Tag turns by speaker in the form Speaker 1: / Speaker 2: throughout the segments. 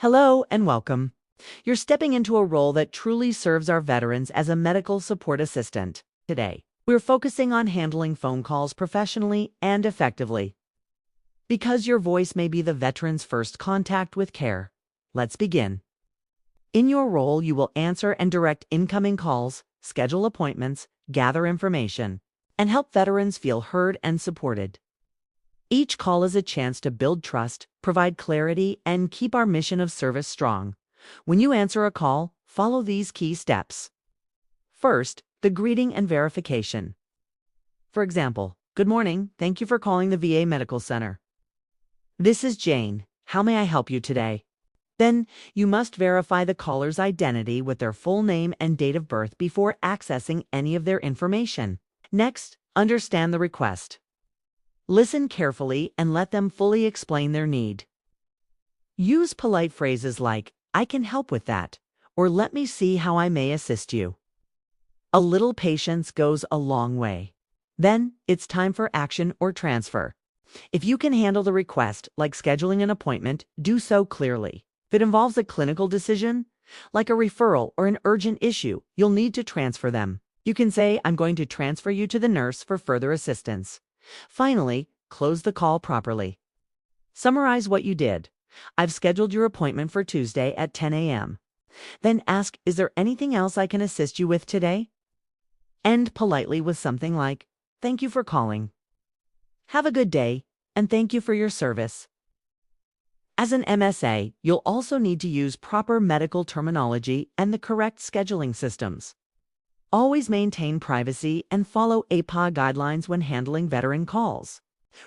Speaker 1: Hello and welcome. You're stepping into a role that truly serves our veterans as a medical support assistant. Today, we're focusing on handling phone calls professionally and effectively. Because your voice may be the veteran's first contact with care. Let's begin. In your role, you will answer and direct incoming calls, schedule appointments, gather information, and help veterans feel heard and supported. Each call is a chance to build trust, provide clarity, and keep our mission of service strong. When you answer a call, follow these key steps. First, the greeting and verification. For example, "Good morning, thank you for calling the VA Medical Center. This is Jane. How may I help you today?" Then, you must verify the caller's identity with their full name and date of birth before accessing any of their information. Next, understand the request. Listen carefully and let them fully explain their need. Use polite phrases like, "I can help with that," or "Let me see how I may assist you." A little patience goes a long way. Then, it's time for action or transfer. If you can handle the request, like scheduling an appointment, do so clearly. If it involves a clinical decision, like a referral or an urgent issue, you'll need to transfer them. You can say, "I'm going to transfer you to the nurse for further assistance." Finally, close the call properly. Summarize what you did. "I've scheduled your appointment for Tuesday at 10 a.m. Then ask, "Is there anything else I can assist you with today?" End politely with something like, "Thank you for calling. Have a good day, and thank you for your service." As an MSA, you'll also need to use proper medical terminology and the correct scheduling systems. Always maintain privacy and follow APA guidelines when handling veteran calls.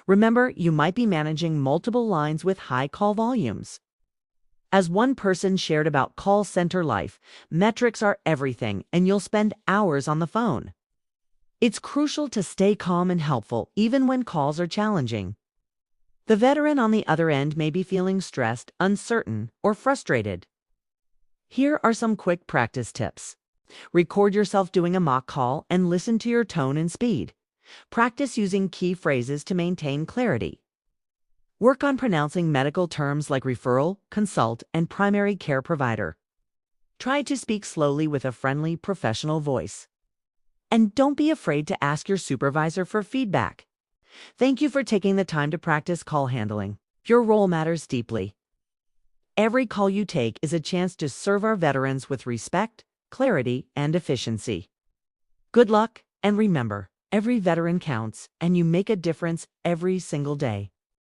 Speaker 1: Remember, you might be managing multiple lines with high call volumes. As one person shared about call center life, metrics are everything, and you'll spend hours on the phone. It's crucial to stay calm and helpful, even when calls are challenging. The veteran on the other end may be feeling stressed, uncertain, or frustrated. Here are some quick practice tips. Record yourself doing a mock call and listen to your tone and speed. Practice using key phrases to maintain clarity. Work on pronouncing medical terms like referral, consult, and primary care provider. Try to speak slowly with a friendly, professional voice. And don't be afraid to ask your supervisor for feedback. Thank you for taking the time to practice call handling. Your role matters deeply. Every call you take is a chance to serve our veterans with respect, clarity, and efficiency. Good luck, and remember, every veteran counts, and you make a difference every single day.